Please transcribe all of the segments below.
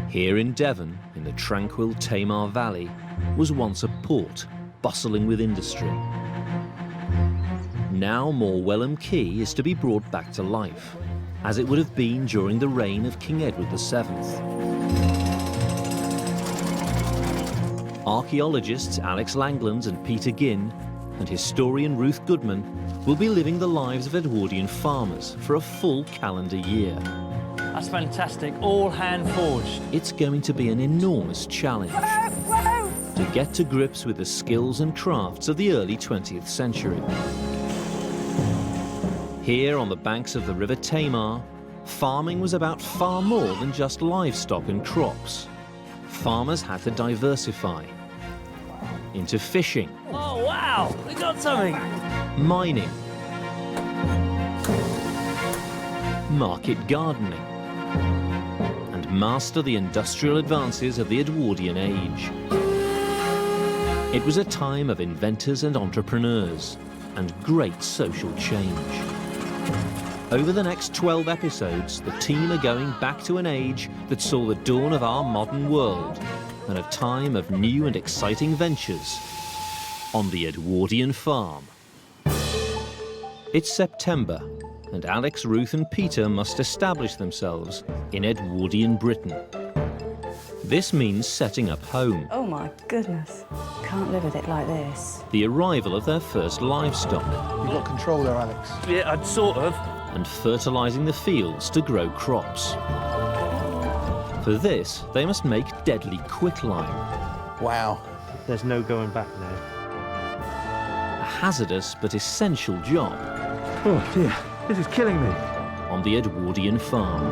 Here in Devon, in the tranquil Tamar Valley, was once a port bustling with industry. Now Morwellham Quay is to be brought back to life, as it would have been during the reign of King Edward VII. Archaeologists Alex Langlands and Peter Ginn and historian Ruth Goodman will be living the lives of Edwardian farmers for a full calendar year. That's fantastic, all hand forged. It's going to be an enormous challenge to get to grips with the skills and crafts of the early 20th century. Here on the banks of the River Tamar, farming was about far more than just livestock and crops. Farmers had to diversify into fishing. Oh, wow, we got something. Mining, market gardening, and master the industrial advances of the Edwardian age. It was a time of inventors and entrepreneurs, and great social change. Over the next 12 episodes, the team are going back to an age that saw the dawn of our modern world, and a time of new and exciting ventures on the Edwardian farm. It's September, and Alex, Ruth and Peter must establish themselves in Edwardian Britain. This means setting up home. Oh my goodness, can't live with it like this. The arrival of their first livestock. You've got control there, Alex. Yeah, I'd sort of. And fertilising the fields to grow crops. For this, they must make deadly quicklime. Wow. There's no going back now. A hazardous but essential job. Oh dear, this is killing me. On the Edwardian farm.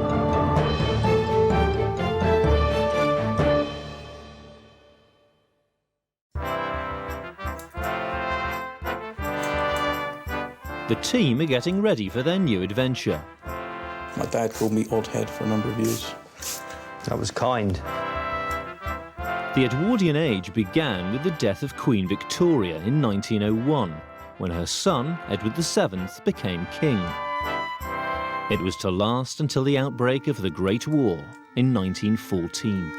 The team are getting ready for their new adventure. My dad called me odd head for a number of years. That was kind. The Edwardian age began with the death of Queen Victoria in 1901, when her son, Edward VII, became king. It was to last until the outbreak of the Great War in 1914.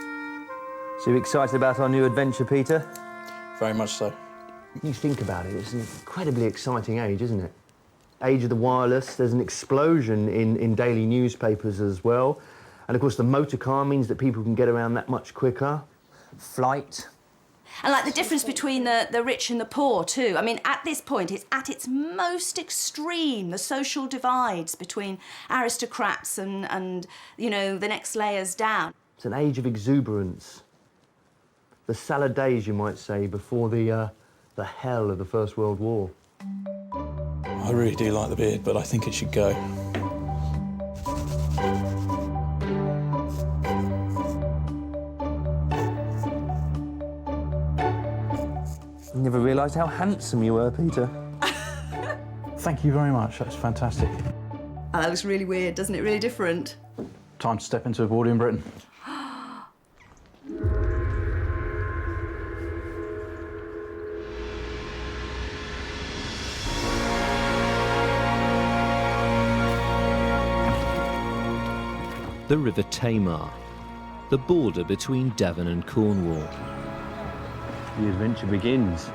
So you excited about our new adventure, Peter? Very much so. You think about it, it's an incredibly exciting age, isn't it? Age of the wireless, there's an explosion in daily newspapers as well. And of course the motor car means that people can get around that much quicker. Flight. And like the difference between the rich and the poor too. I mean, at this point, it's at its most extreme, the social divides between aristocrats and you know, the next layers down. It's an age of exuberance. The salad days, you might say, before the hell of the First World War. I really do like the beard, but I think it should go. I never realised how handsome you were, Peter. Thank you very much, that's fantastic. Oh, that looks really weird, doesn't it? Really different. Time to step into Edwardian Britain. The River Tamar, the border between Devon and Cornwall. The adventure begins.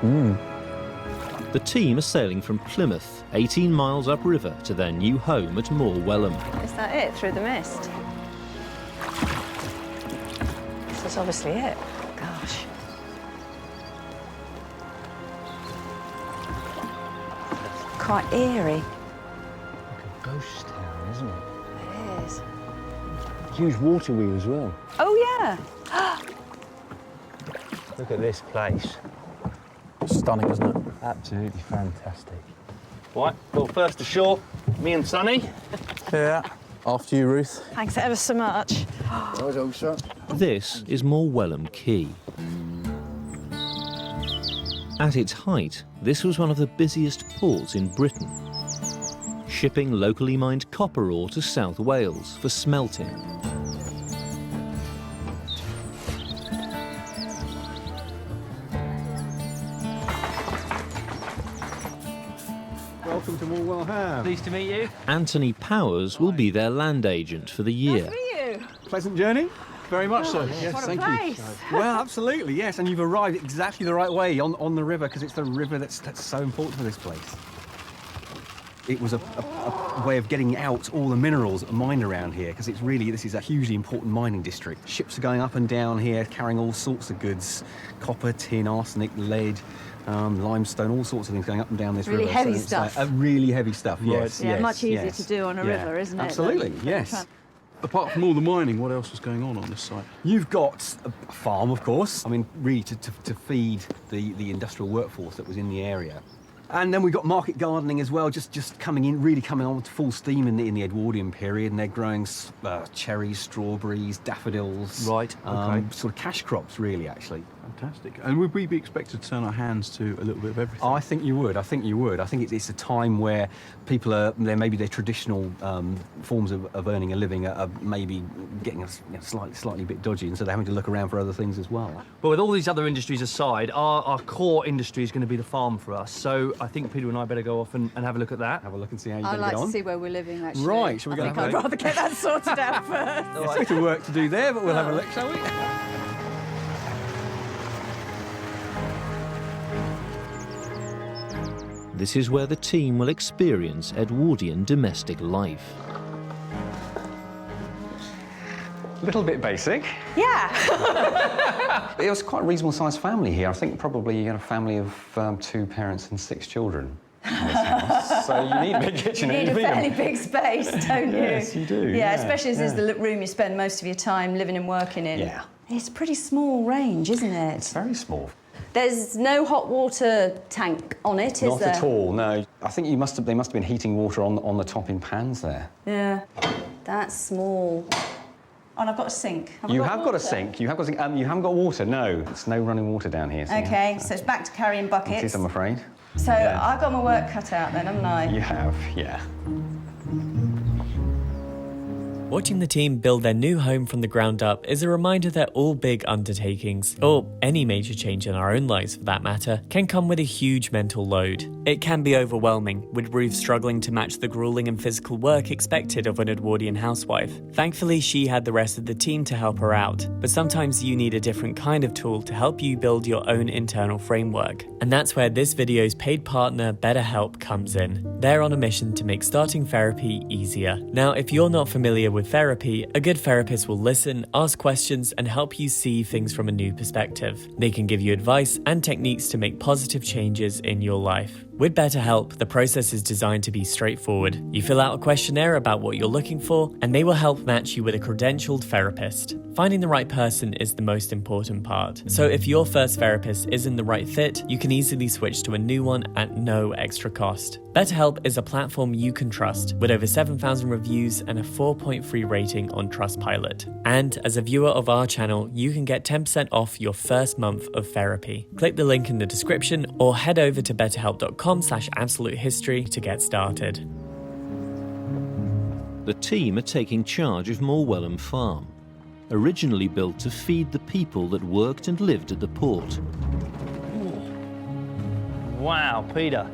The team are sailing from Plymouth, 18 miles upriver, to their new home at Morwellham. Is that it, through the mist? This is obviously it. Gosh. Quite eerie. Like a ghost town, isn't it? It is. Huge water wheel as well. Oh, yeah. Look at this place. Stunning, isn't it? Absolutely fantastic. Right, well, first ashore, me and Sonny. Yeah. After you, Ruth. Thanks ever so much. This is Morwellham Quay. At its height, this was one of the busiest ports in Britain, shipping locally mined copper ore to South Wales for smelting. Welcome to Morwellham. Pleased to meet you. Anthony Powers will be their land agent for the year. Nice to meet you. Pleasant journey? very much so. Yes, What a thank place. you. Well, absolutely, yes, and you've arrived exactly the right way on the river, because it's the river that's so important for this place. It was a way of getting out all the minerals that are mined around here, because this is a hugely important mining district. Ships are going up and down here, carrying all sorts of goods: copper, tin, arsenic, lead, limestone, all sorts of things going up and down this river. Really heavy it's stuff. Really heavy stuff, yes. Yeah, yes, much easier yes. to do on a Yeah, river, isn't it? Absolutely, than yes. trying- Apart from all the mining, what else was going on this site? You've got a farm, of course. I mean, really to feed the industrial workforce that was in the area. And then we've got market gardening as well, just coming in, really coming on to full steam in the Edwardian period, and they're growing cherries, strawberries, daffodils. Right, okay. Sort of cash crops, really, actually. Fantastic. And would we be expected to turn our hands to a little bit of everything? I think you would. I think you would. I think it's a time where people are, maybe their traditional forms of earning a living are maybe getting slightly a bit dodgy, and so they're having to look around for other things as well. But with all these other industries aside, our core industry is going to be the farm for us. So I think Peter and I better go off and have a look at that. Have a look and see how you're I'd going to like get to on. see where we're living, actually. Right, shall we go? I think I'd rather get that sorted out first. There's a bit of work to do there, but we'll have a look, shall we? This is where the team will experience Edwardian domestic life. A little bit basic. Yeah. It was quite a reasonable sized family here. I think probably you got a family of 2 parents and 6 children in this house. So you need a big kitchen. You need a fairly big space, don't you? Yes, you do. Yeah, especially as this is the room you spend most of your time living and working in. Yeah. It's a pretty small range, isn't it? It's very small. There's no hot water tank on it, is Not there? at all, no. I think they must have been heating water on the top in pans there. Yeah. That's small. Oh, and I've got a sink. You have got a sink. You have got a sink. You haven't got water. No, there's no running water down here. So Okay, so it's back to carrying it buckets. is, I'm afraid. So I've got my work cut out then, haven't I? You have, yeah. Watching the team build their new home from the ground up is a reminder that all big undertakings, or any major change in our own lives for that matter, can come with a huge mental load. It can be overwhelming, with Ruth struggling to match the grueling and physical work expected of an Edwardian housewife. Thankfully, she had the rest of the team to help her out, but sometimes you need a different kind of tool to help you build your own internal framework. And that's where this video's paid partner, BetterHelp, comes in. They're on a mission to make starting therapy easier. Now, if you're not familiar with therapy, a good therapist will listen, ask questions, and help you see things from a new perspective. They can give you advice and techniques to make positive changes in your life. With BetterHelp, the process is designed to be straightforward. You fill out a questionnaire about what you're looking for, and they will help match you with a credentialed therapist. Finding the right person is the most important part. So if your first therapist isn't the right fit, you can easily switch to a new one at no extra cost. BetterHelp is a platform you can trust, with over 7,000 reviews and a 4.3 rating on Trustpilot. And as a viewer of our channel, you can get 10% off your first month of therapy. Click the link in the description or head over to betterhelp.com/absolutehistory to get started. The team are taking charge of Morwellham Farm, originally built to feed the people that worked and lived at the port. Wow, Peter.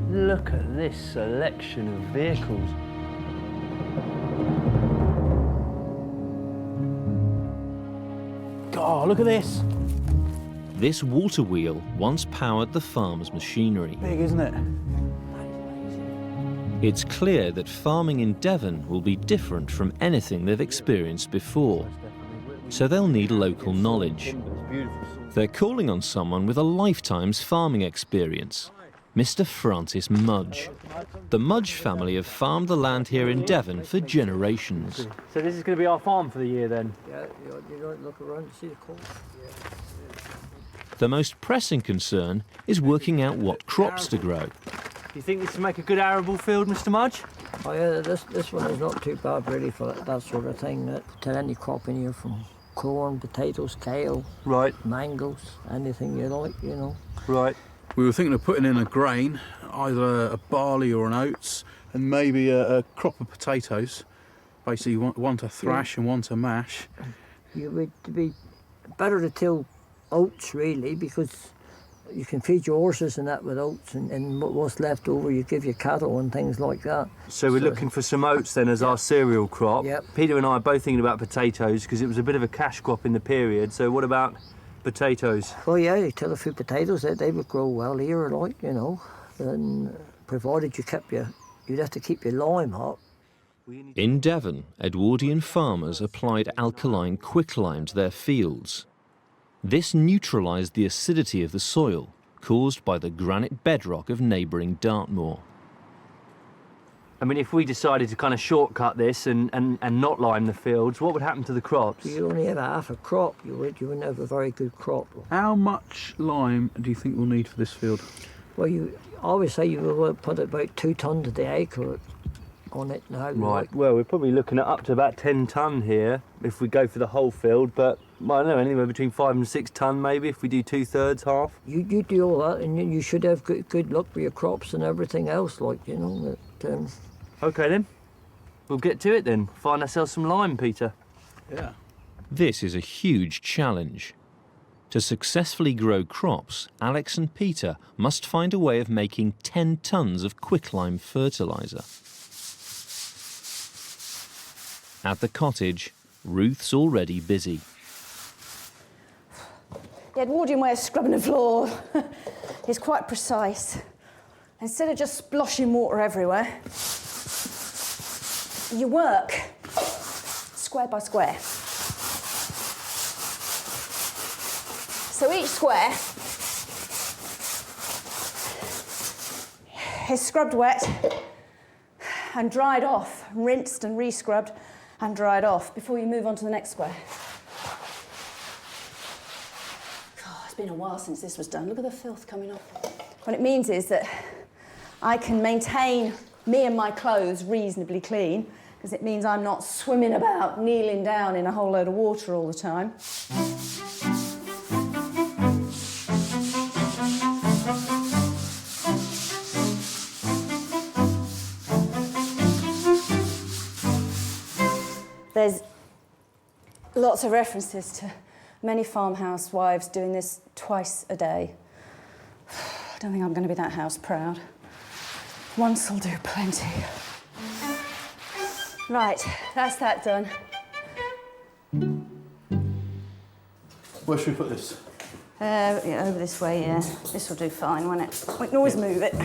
Look at this selection of vehicles. God, look at this. This water wheel once powered the farm's machinery. Big, isn't it? It's clear that farming in Devon will be different from anything they've experienced before, so they'll need local knowledge. They're calling on someone with a lifetime's farming experience, Mr. Francis Mudge. The Mudge family have farmed the land here in Devon for generations. So this is going to be our farm for the year then? Yeah, you don't look around to see the coast. The most pressing concern is working out what crops to grow. Do you think this will make a good arable field, Mr. Mudge? Oh yeah, this one is not too bad really for that sort of thing. To any crop in here, from corn, potatoes, kale, Right, mangoes, anything you like, you know. right. We were thinking of putting in a grain, either a barley or an oats, and maybe a crop of potatoes. Basically, one to thrash and one to mash. You would be better to till oats really, because You can feed your horses and that with oats, and what's left over you give your cattle and things like that. So we're looking for some oats then as our cereal crop. Yep. Peter and I are both thinking about potatoes because it was a bit of a cash crop in the period. So what about potatoes? Well, yeah, you tell a few potatoes that they would grow well here, like, you know, and provided you kept you'd have to keep your lime up. In Devon, Edwardian farmers applied alkaline quicklime to their fields. This neutralised the acidity of the soil caused by the granite bedrock of neighbouring Dartmoor. I mean, if we decided to kind of shortcut this and not lime the fields, what would happen to the crops? You only have half a crop. You wouldn't have a very good crop. How much lime do you think we'll need for this field? Well, I always say you will put about 2 tons of the acre on it now. Right, well, we're probably looking at up to about 10 tonne here if we go for the whole field, but I don't know, anywhere between 5 and 6 tonne maybe if we do 2/3, half. You do all that, and you should have good luck with your crops and everything else, like, you know. OK then, we'll get to it then. Find ourselves some lime, Peter. Yeah. This is a huge challenge. To successfully grow crops, Alex and Peter must find a way of making 10 tonnes of quicklime fertilizer. At the cottage, Ruth's already busy. The Edwardian way of scrubbing the floor is quite precise. Instead of just sploshing water everywhere, you work square by square. So each square is scrubbed wet and dried off, rinsed and re-scrubbed and dried off before you move on to the next square. God, it's been a while since this was done. Look at the filth coming off. What it means is that I can maintain me and my clothes reasonably clean, because it means I'm not swimming about, kneeling down in a whole load of water all the time. There's lots of references to many farmhouse wives doing this twice a day. I don't think I'm going to be that house proud. Once will do plenty. Right, that's that done. Where should we put this? Yeah, over this way, yeah. This will do fine, won't it? We can always move it.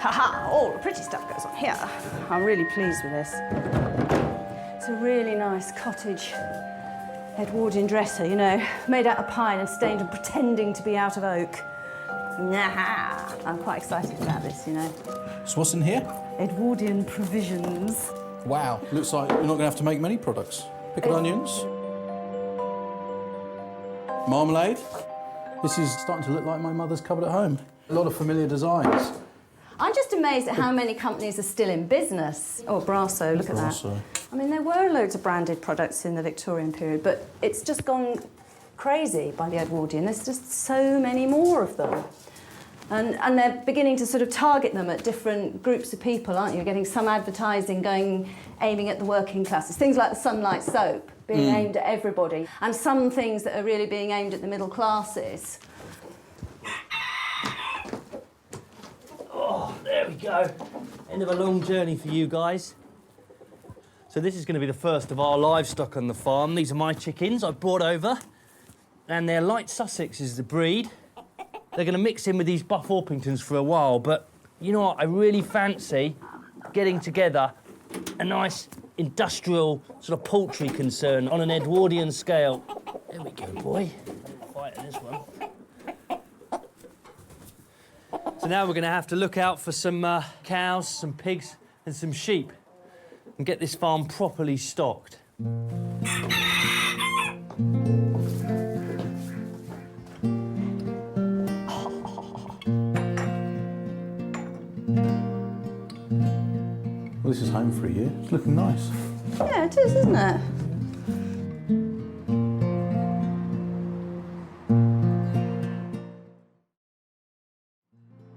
Ha-ha! All the pretty stuff goes on here. I'm really pleased with this. It's a really nice cottage Edwardian dresser, you know, made out of pine and stained and pretending to be out of oak. Nah, I'm quite excited about this, you know. So what's in here? Edwardian provisions. Wow, looks like we're not going to have to make many products. Pickled onions. Marmalade. This is starting to look like my mother's cupboard at home. A lot of familiar designs. I'm just amazed at how many companies are still in business. Oh, Brasso, look at that. I mean, there were loads of branded products in the Victorian period, but it's just gone crazy by the Edwardian. There's just so many more of them. And they're beginning to sort of target them at different groups of people, aren't you? You're getting some advertising aiming at the working classes. Things like the Sunlight soap being aimed at everybody, and some things that are really being aimed at the middle classes. Oh, there we go. End of a long journey for you guys. So this is going to be the first of our livestock on the farm. These are my chickens I brought over, and they're light Sussex is the breed. They're going to mix in with these Buff Orpingtons for a while, but you know what? I really fancy getting together a nice industrial sort of poultry concern on an Edwardian scale. There we go, boy. Fight this one. So now we're going to have to look out for some cows, some pigs and some sheep and get this farm properly stocked. Well, this is home for a year. It's looking nice. Yeah, it is, isn't it?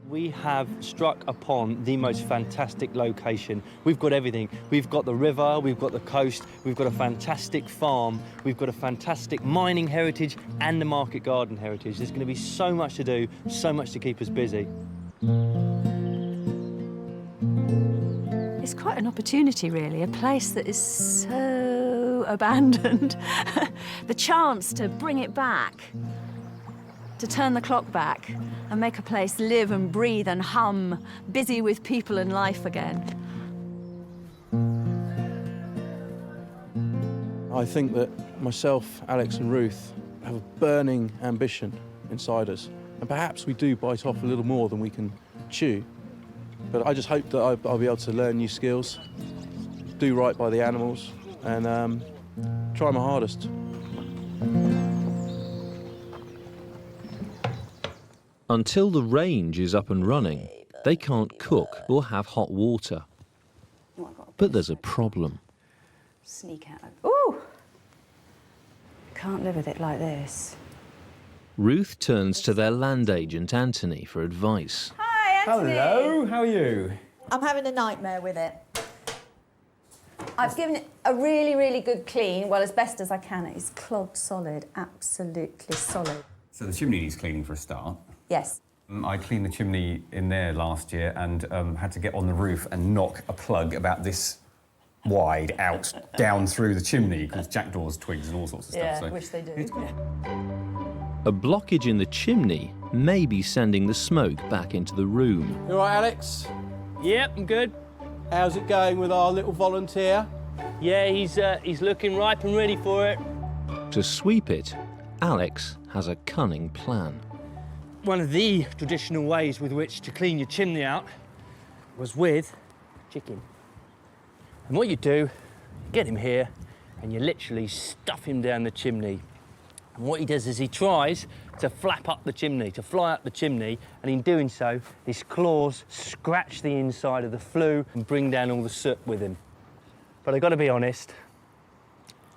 We have struck upon the most fantastic location. We've got everything. We've got the river, we've got the coast, we've got a fantastic farm, we've got a fantastic mining heritage and the market garden heritage. There's going to be so much to do, so much to keep us busy. It's quite an opportunity, really, a place that is so abandoned. The chance to bring it back, to turn the clock back and make a place live and breathe and hum, busy with people and life again. I think that myself, Alex and Ruth have a burning ambition inside us. And perhaps we do bite off a little more than we can chew. But I just hope that I'll be able to learn new skills, do right by the animals, and try my hardest. Until the range is up and running, they can't cook or have hot water. But there's a problem. Sneak out. Ooh! Can't live with it like this. Ruth turns to their land agent, Anthony, for advice. Hi, Anthony. Hello, how are you? I'm having a nightmare with it. I've given it a really, really good clean, well, as best as I can. It's clogged solid, absolutely solid. So the chimney needs cleaning for a start. Yes. I cleaned the chimney in there last year and had to get on the roof and knock a plug about this wide out down through the chimney because jackdaws, twigs and all sorts of stuff. Yeah, So which they do. A blockage in the chimney may be sending the smoke back into the room. You all right, Alex? Yep, I'm good. How's it going with our little volunteer? Yeah, he's looking ripe and ready for it. To sweep it, Alex has a cunning plan. One of the traditional ways with which to clean your chimney out was with chicken. And what you do, get him here and you literally stuff him down the chimney. And what he does is he tries to flap up the chimney, to fly up the chimney, and in doing so, his claws scratch the inside of the flue and bring down all the soot with him. But I've got to be honest,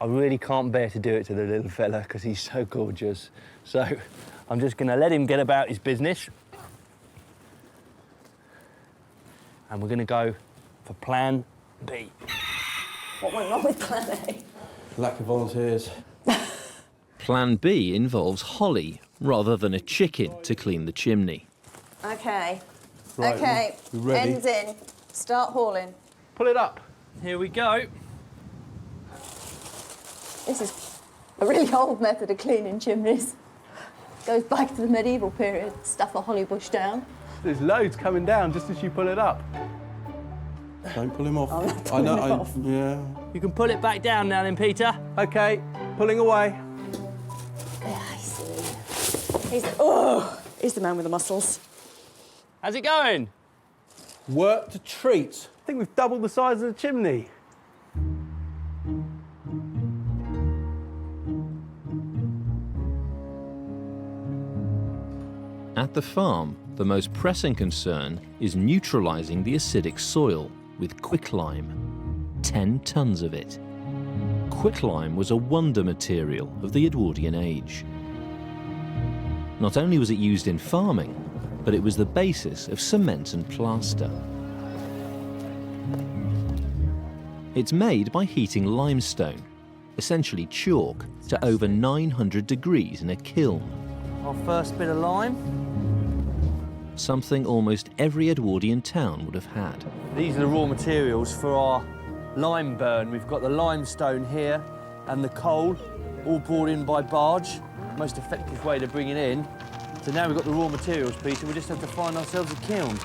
I really can't bear to do it to the little fella because he's so gorgeous. So I'm just going to let him get about his business. And we're going to go for plan B. What went wrong with plan A? Lack of volunteers. Plan B involves Holly rather than a chicken to clean the chimney. OK. Right, OK. we're ready. Ends in. Start hauling. Pull it up. Here we go. This is a really old method of cleaning chimneys. Goes back to the medieval period. Stuff a holly bush down. There's loads coming down just as you pull it up. Don't pull him off. I'm not pulling him off. Yeah. You can pull it back down now then, Peter. OK, pulling away. Yeah, I see. He's the man with the muscles. How's it going? Work to treat. I think we've doubled the size of the chimney. At the farm, the most pressing concern is neutralising the acidic soil with quicklime. 10 tons of it. Quicklime was a wonder material of the Edwardian age. Not only was it used in farming, but it was the basis of cement and plaster. It's made by heating limestone, essentially chalk, to over 900 degrees in a kiln. Our first bit of lime. Something almost every Edwardian town would have had. These are the raw materials for our lime burn. We've got the limestone here and the coal, all brought in by barge. Most effective way to bring it in. So now we've got the raw materials, Peter. We just have to find ourselves a kiln.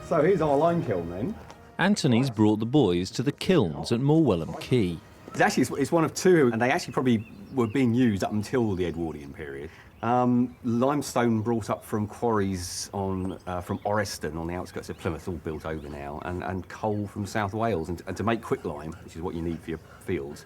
So here's our lime kiln then. Anthony's brought the boys to the kilns at Morwellham Quay. It's one of two, and they actually probably were being used up until the Edwardian period. Limestone brought up from quarries from Orreston on the outskirts of Plymouth, all built over now, and coal from South Wales. And to make quicklime, which is what you need for your fields,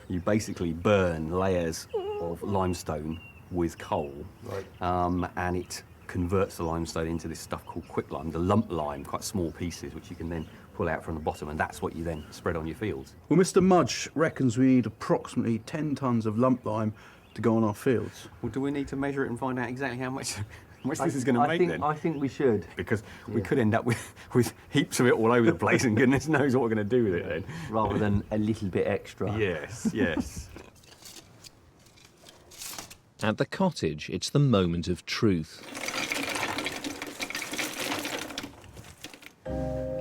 you basically burn layers of limestone with coal, right. And it converts the limestone into this stuff called quicklime, the lump lime, quite small pieces, which you can then pull out from the bottom, and that's what you then spread on your fields. Well, Mr. Mudge reckons we need approximately 10 tons of lump lime to go on our fields. Well, do we need to measure it and find out exactly how much this is going to make then? I think we should. Because we could end up with heaps of it all over the place and goodness knows what we're going to do with it then. Rather than a little bit extra. Yes, yes. At the cottage, it's the moment of truth.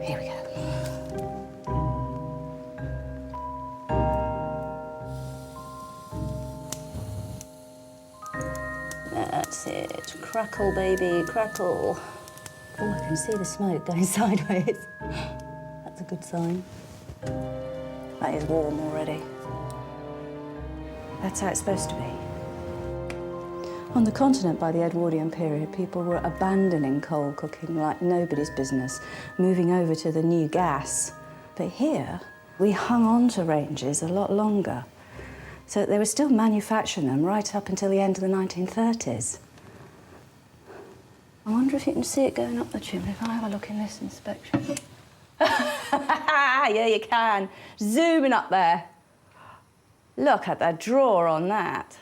Here we go. That's it. Crackle, baby, crackle. Oh, I can see the smoke going sideways. That's a good sign. That is warm already. That's how it's supposed to be. On the continent by the Edwardian period, people were abandoning coal cooking like nobody's business, moving over to the new gas. But here, we hung on to ranges a lot longer. So they were still manufacturing them right up until the end of the 1930s. I wonder if you can see it going up the chimney if I have a look in this inspection. Yeah, you can. Zooming up there. Look at the drawer on that.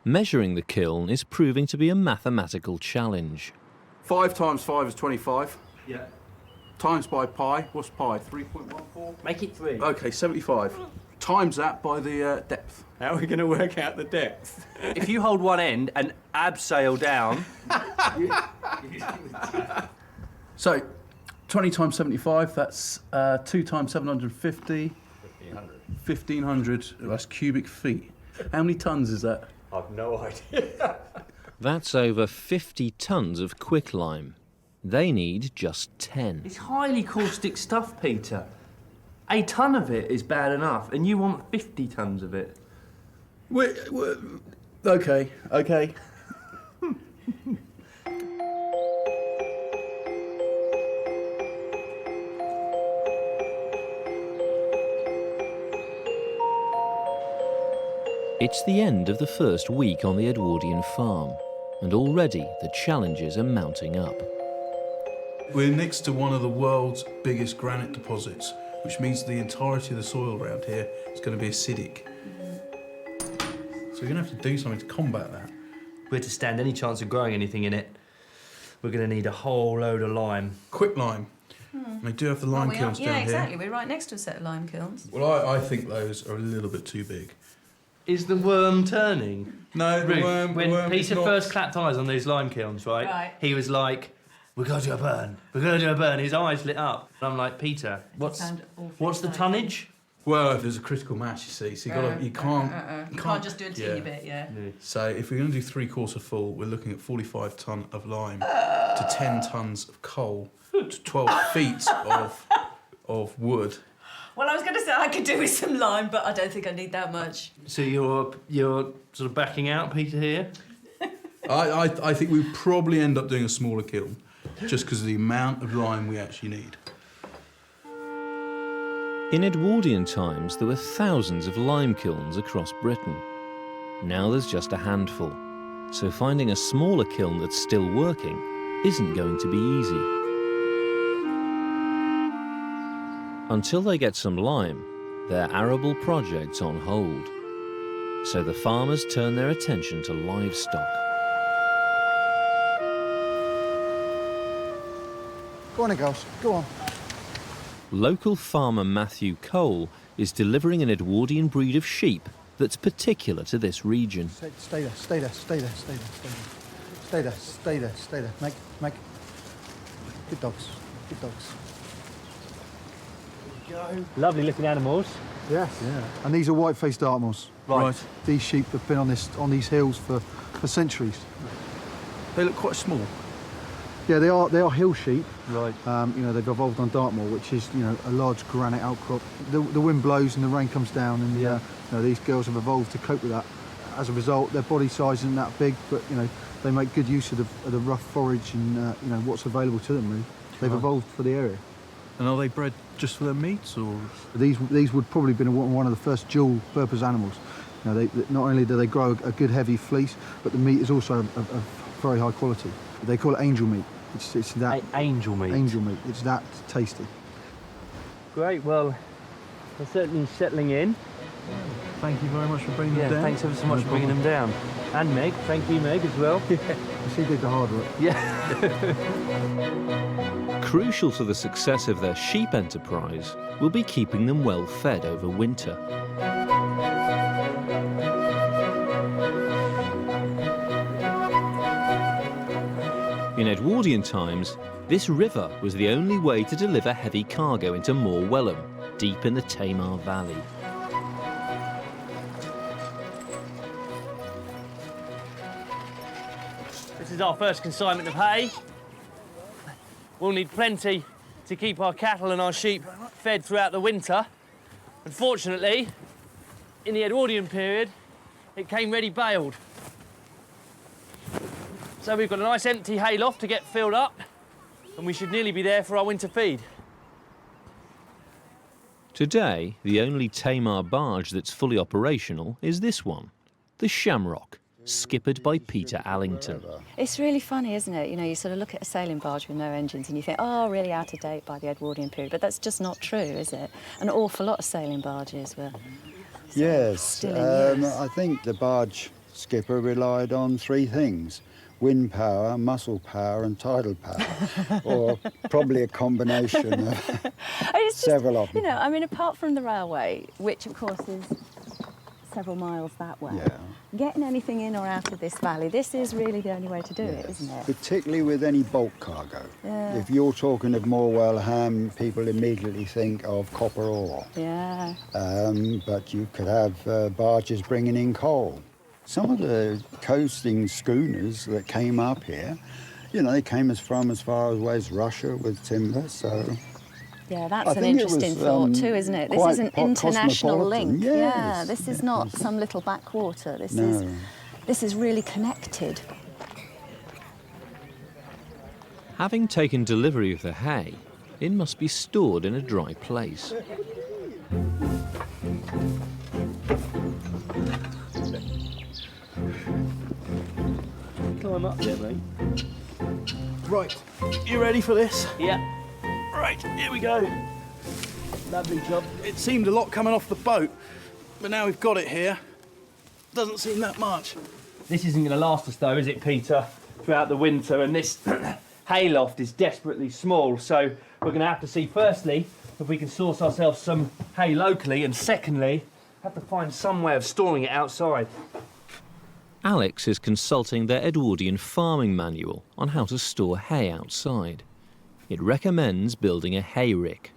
Measuring the kiln is proving to be a mathematical challenge. 5 times 5 is 25. Yeah. Times by pi, what's pi? 3.14? Make it 3. Okay, 75. Times that by the depth. How are we going to work out the depth? If you hold one end and abseil down... So, 20 times 75, that's 2 times 750. 1,500. That's cubic feet. How many tons is that? I've no idea. That's over 50 tons of quicklime. They need just 10. It's highly caustic stuff, Peter. A ton of it is bad enough, and you want 50 tons of it. Okay, okay. It's the end of the first week on the Edwardian farm, and already the challenges are mounting up. We're next to one of the world's biggest granite deposits, which means the entirety of the soil around here is going to be acidic. So we're going to have to do something to combat that. If we're to stand any chance of growing anything in it, we're going to need a whole load of lime. Quicklime. They do have the lime kilns down here. Yeah, exactly. We're right next to a set of lime kilns. Well, I think those are a little bit too big. Is the worm turning? No, the Ruth, worm when is Peter not. first clapped eyes on these lime kilns, right? He was like, we're going to do a burn. We're going to do a burn. His eyes lit up. And I'm like, Peter, what's the tonnage? Well, there's a critical mass, you see. So you can't just do a teeny bit, yeah. So if we're going to do 3/4 full, we're looking at 45 tonne of lime to 10 tonnes of coal to 12 feet of wood. Well, I was going to say I could do with some lime, but I don't think I need that much. So you're sort of backing out, Peter, here? I think we probably end up doing a smaller kiln, just because of the amount of lime we actually need. In Edwardian times, there were thousands of lime kilns across Britain. Now there's just a handful, so finding a smaller kiln that's still working isn't going to be easy. Until they get some lime, their arable project's on hold. So the farmers turn their attention to livestock. Go on, girls. Go on. Local farmer Matthew Cole is delivering an Edwardian breed of sheep that's particular to this region. Stay there. Stay there. Stay there. Stay there. Stay there. Stay there. Stay there. Make. Good dogs. Good dogs. Lovely looking animals. Yes. Yeah. And these are white-faced Dartmoors. Right. These sheep have been on these hills for centuries. They look quite small. Yeah, they are hill sheep. Right. They've evolved on Dartmoor, which is a large granite outcrop. The wind blows and the rain comes down, and these girls have evolved to cope with that. As a result, their body size isn't that big, but they make good use of the rough forage and what's available to them. Really, they've evolved for the area. And are they bred just for their meats, or? These would probably have been one of the first dual-purpose animals. They not only do they grow a good heavy fleece, but the meat is also of very high quality. They call it angel meat. It's that angel meat. Angel meat. It's that tasty. Great. Well, we're certainly settling in. Thank you very much for bringing them down. Thanks ever so much for bringing them down. And Meg, thank you, Meg, as well. She did the hard work. Crucial to the success of their sheep enterprise will be keeping them well fed over winter. In Edwardian times, this river was the only way to deliver heavy cargo into Morwellum, deep in the Tamar Valley. This is our first consignment of hay. We'll need plenty to keep our cattle and our sheep fed throughout the winter. Unfortunately, in the Edwardian period, it came ready baled. So we've got a nice empty hay loft to get filled up, and we should nearly be there for our winter feed. Today, the only Tamar barge that's fully operational is this one, the Shamrock, skippered by Peter Allington. It's really funny, isn't it? You know, you sort of look at a sailing barge with no engines and you think, oh, really out of date by the Edwardian period. But that's just not true, is it? An awful lot of sailing barges were still in use. I think the barge skipper relied on three things: wind power, muscle power and tidal power, or probably a combination of several of them. You know, I mean, apart from the railway, which of course is several miles that way, getting anything in or out of this valley, this is really the only way to do it, isn't it? Particularly with any bulk cargo. If you're talking of Morwell ham, people immediately think of copper ore. But you could have barges bringing in coal. Some of the coasting schooners that came up here, you know, they came as far away as Russia with timber, so... Yeah, that's an interesting thought too, isn't it? This is an international link. This is not some little backwater. This is really connected. Having taken delivery of the hay, it must be stored in a dry place. Climb up there, mate. Right, you ready for this? Yeah. Right, here we go. Lovely job. It seemed a lot coming off the boat, but now we've got it here. Doesn't seem that much. This isn't going to last us, though, is it, Peter? Throughout the winter, and this hayloft is desperately small, so we're going to have to see, firstly, if we can source ourselves some hay locally, and secondly, have to find some way of storing it outside. Alex is consulting their Edwardian farming manual on how to store hay outside. It recommends building a hay rick.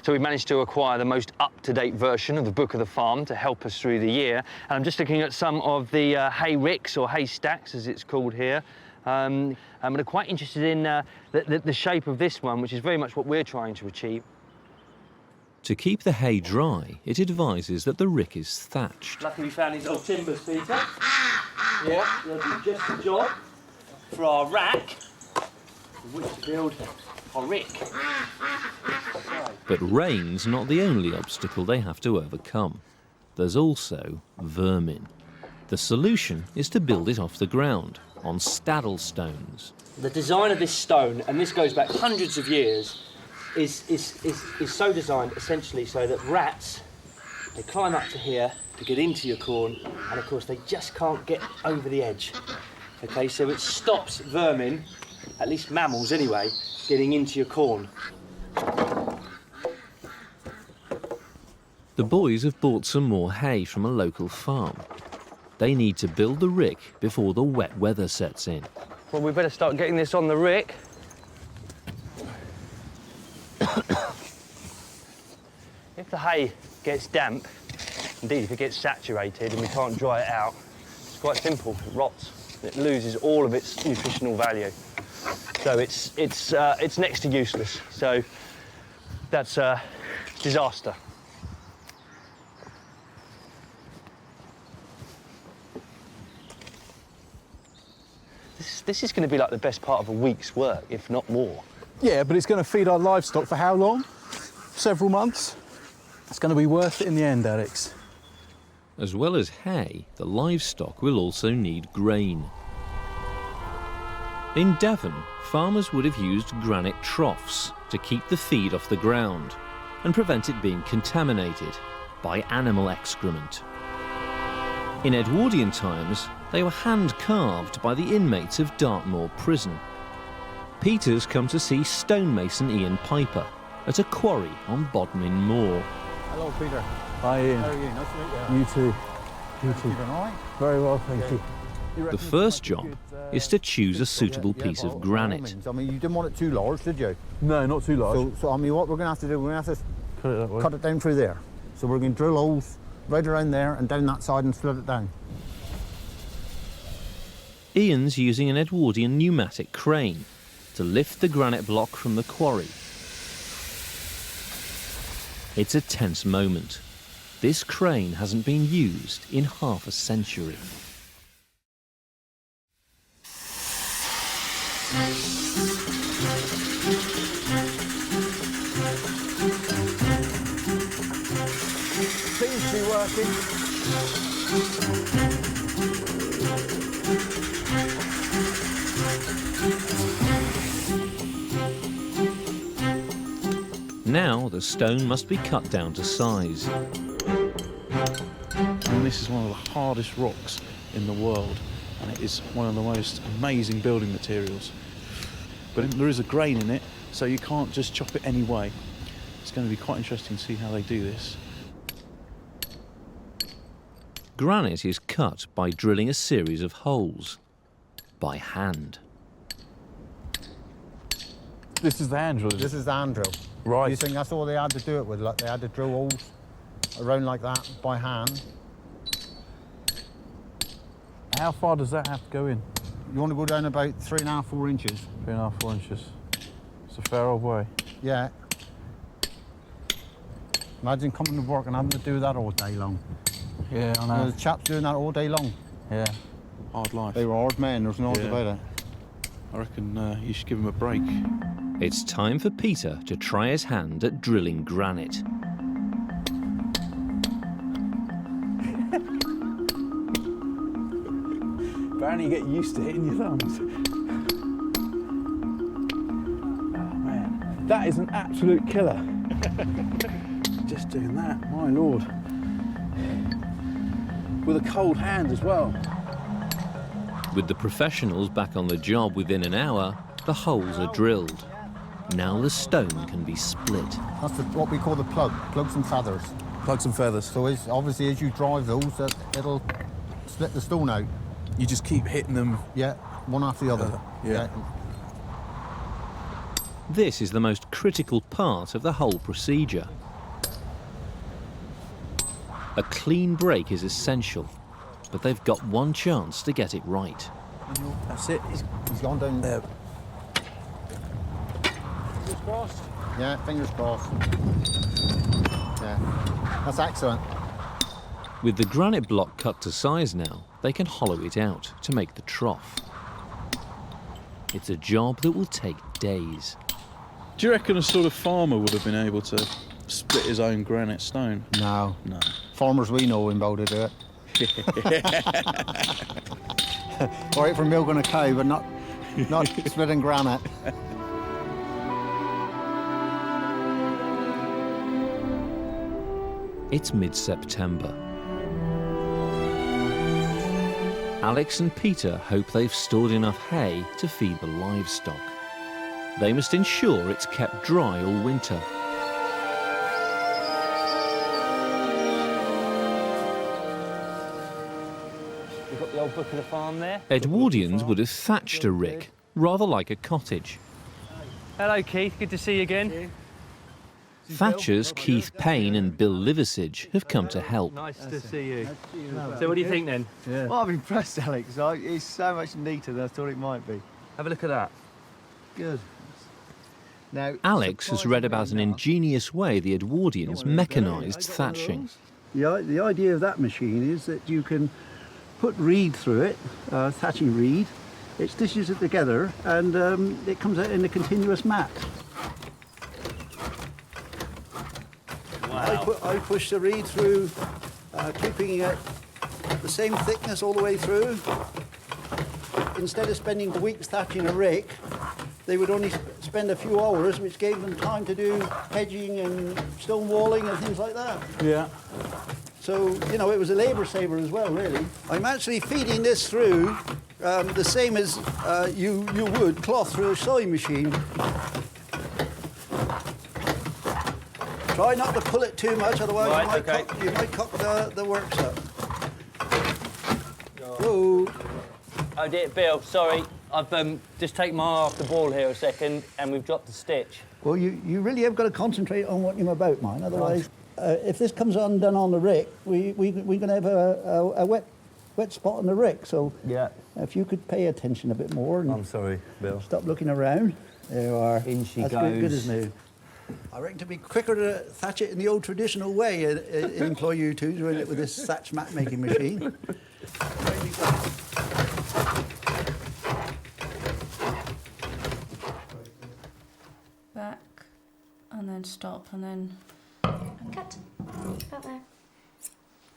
So we've managed to acquire the most up-to-date version of the Book of the Farm to help us through the year. And I'm just looking at some of the hay ricks, or hay stacks as it's called here. I'm quite interested in the shape of this one, which is very much what we're trying to achieve. To keep the hay dry, it advises that the rick is thatched. Luckily we found these old timbers, Peter. Yeah, they'll do just the job for our rack, with which to build a rick. But rain's not the only obstacle they have to overcome. There's also vermin. The solution is to build it off the ground, on staddle stones. The design of this stone, and this goes back hundreds of years, is so designed essentially so that rats, they climb up to here to get into your corn, and of course they just can't get over the edge. Okay, so it stops vermin, at least mammals anyway, getting into your corn. The boys have bought some more hay from a local farm. They need to build the rick before the wet weather sets in. Well, we better start getting this on the rick. If the hay gets damp, indeed if it gets saturated and we can't dry it out, it's quite simple, it rots. It loses all of its nutritional value. So it's next to useless. So that's a disaster. This is going to be like the best part of a week's work, if not more. Yeah, but it's going to feed our livestock for how long? Several months? It's going to be worth it in the end, Alex. As well as hay, the livestock will also need grain. In Devon, farmers would have used granite troughs to keep the feed off the ground and prevent it being contaminated. by animal excrement. In Edwardian times, they were hand-carved by the inmates of Dartmoor prison. Peter's come to see stonemason Ian Piper at a quarry on Bodmin Moor. Hello, Peter. Hi, Ian. How are you? Nice to meet you. You too. You too. Keeping all right? Very well, thank you. The first job is to choose a suitable piece of granite. I mean, you didn't want it too large, did you? No, not too large. So I mean, what we're going to have to do, we're going to have to Cut it that way. cut it down through there. So we're going to drill holes right around there and down that side and split it down. Ian's using an Edwardian pneumatic crane to lift the granite block from the quarry. It's a tense moment. This crane hasn't been used in half a century. Seems to be working. Now the stone must be cut down to size. And this is one of the hardest rocks in the world, and it is one of the most amazing building materials. But there is a grain in it, so you can't just chop it any way. It's going to be quite interesting to see how they do this. Granite is cut by drilling a series of holes by hand. This is the hand drill. This is the hand drill. Right. You think that's all they had to do it with? Like they had to drill holes around like that by hand. How far does that have to go in? You want to go down about 3.5, 4 inches. 3.5, 4 inches. It's a fair old way. Yeah. Imagine coming to work and having to do that all day long. Yeah, I know. There's chaps doing that all day long. Yeah, hard life. They were hard men, there's no doubt about it. I reckon you should give them a break. It's time for Peter to try his hand at drilling granite. Apparently you get used to hitting your thumbs. Oh man, that is an absolute killer. Just doing that, my lord. With a cold hand as well. With the professionals back on the job within an hour, the holes are drilled. Now the stone can be split. That's what we call the plugs and feathers. Plugs and feathers. So obviously as you drive those, it'll split the stone out. You just keep hitting them. Yeah, one after the other. Yeah. This is the most critical part of the whole procedure. A clean break is essential, but they've got one chance to get it right. That's it. He's gone down there. Fingers crossed. Yeah, fingers crossed. Yeah, that's excellent. With the granite block cut to size now, they can hollow it out to make the trough. It's a job that will take days. Do you reckon a sort of farmer would have been able to split his own granite stone? No. No. Farmers we know about to do it. All right for milking a cow, but not splitting granite. It's mid-September. Alex and Peter hope they've stored enough hay to feed the livestock. They must ensure it's kept dry all winter. We've got the old book of the farm there. Edwardians would have thatched a rick, rather like a cottage. Hello, Keith. Good to see you again. Thatchers Keith Payne and Bill Liversidge have come to help. Nice to see you. So what do you think then? Yeah. Well, I'm impressed, Alex. It's so much neater than I thought it might be. Have a look at that. Good. Now, Alex has read about an ingenious way the Edwardians mechanised thatching. The idea of that machine is that you can put reed through it, thatching reed. It stitches it together and it comes out in a continuous mat. Wow. I push the reed through, keeping it the same thickness all the way through. Instead of spending weeks thatching a rick, they would only spend a few hours, which gave them time to do hedging and stone walling and things like that. Yeah. So, you know, it was a labour saver as well, really. I'm actually feeding this through the same as you would cloth through a sewing machine. Try not to pull it too much, otherwise you might cock the works up. Whoa. Oh dear, Bill, sorry. I've just taken my eye off the ball here a second and we've dropped a stitch. Well, you really have got to concentrate on what you're about, man. Otherwise, if this comes undone on the rick, we're going to have a wet spot on the rick. So yeah, if you could pay attention a bit more. And I'm sorry, Bill. Stop looking around. There you are. In she That's goes. good as new. I reckon to be quicker to thatch it in the old traditional way, employ you two doing it with this thatch mat making machine. Back, and then stop, and then... Cut. About there.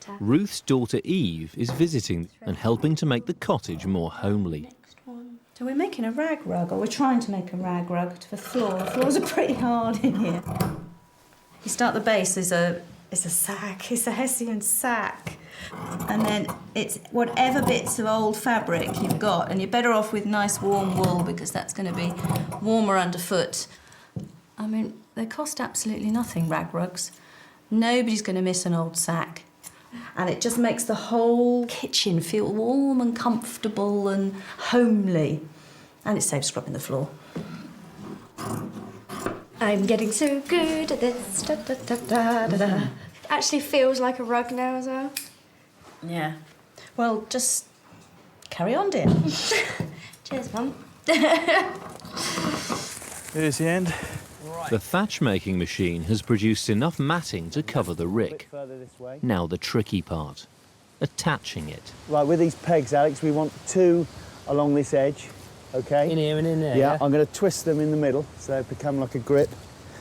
Tap. Ruth's daughter Eve is visiting and helping to make the cottage more homely. So we're making a rag rug, or we're trying to make a rag rug for the floor. The floors are pretty hard in here. You start the base, it's a sack, it's a Hessian sack. And then it's whatever bits of old fabric you've got, and you're better off with nice warm wool because that's going to be warmer underfoot. I mean, they cost absolutely nothing, rag rugs. Nobody's going to miss an old sack. And it just makes the whole kitchen feel warm and comfortable and homely. And it saves scrubbing the floor. I'm getting so good at this. Da, da, da, da, da, da. Actually feels like a rug now as well. Yeah. Well, just carry on, dear. Cheers, Mum. Here's the end. The thatch-making machine has produced enough matting to cover the rick. Now the tricky part, attaching it. Right, with these pegs, Alex, we want two along this edge, OK? In here and in there, yeah? I'm going to twist them in the middle so they become like a grip.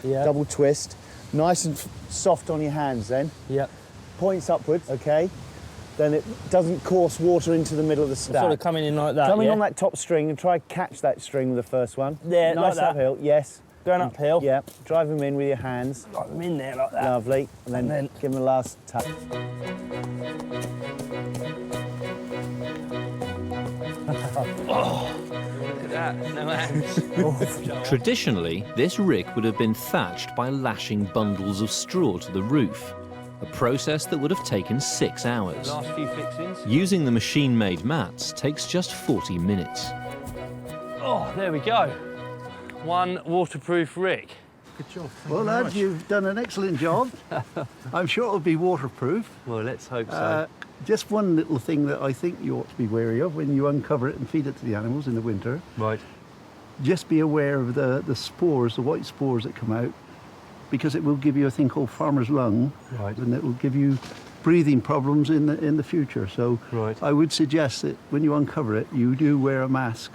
Yeah. Double twist. Nice and soft on your hands then. Yep. Points upwards, OK? Then it doesn't course water into the middle of the stack. Sort of coming in like that, Coming yeah? on that top string and try catch that string with the first one. Yeah, nice like that. uphill, yes. Going uphill. Yeah, drive them in with your hands. Drive them in there like that. Lovely. And then give them a last tap. Oh, look at that, no hands. Traditionally, this rick would have been thatched by lashing bundles of straw to the roof, a process that would have taken 6 hours. Last few fixings. Using the machine-made mats takes just 40 minutes. Oh, there we go. One waterproof rick. Good job. Well, lads, you've done an excellent job. I'm sure it'll be waterproof. Well, let's hope so. Just one little thing that I think you ought to be wary of when you uncover it and feed it to the animals in the winter. Right. Just be aware of the spores, the white spores that come out, because it will give you a thing called farmer's lung, right, and it will give you breathing problems in the future. So right, I would suggest that when you uncover it, you do wear a mask.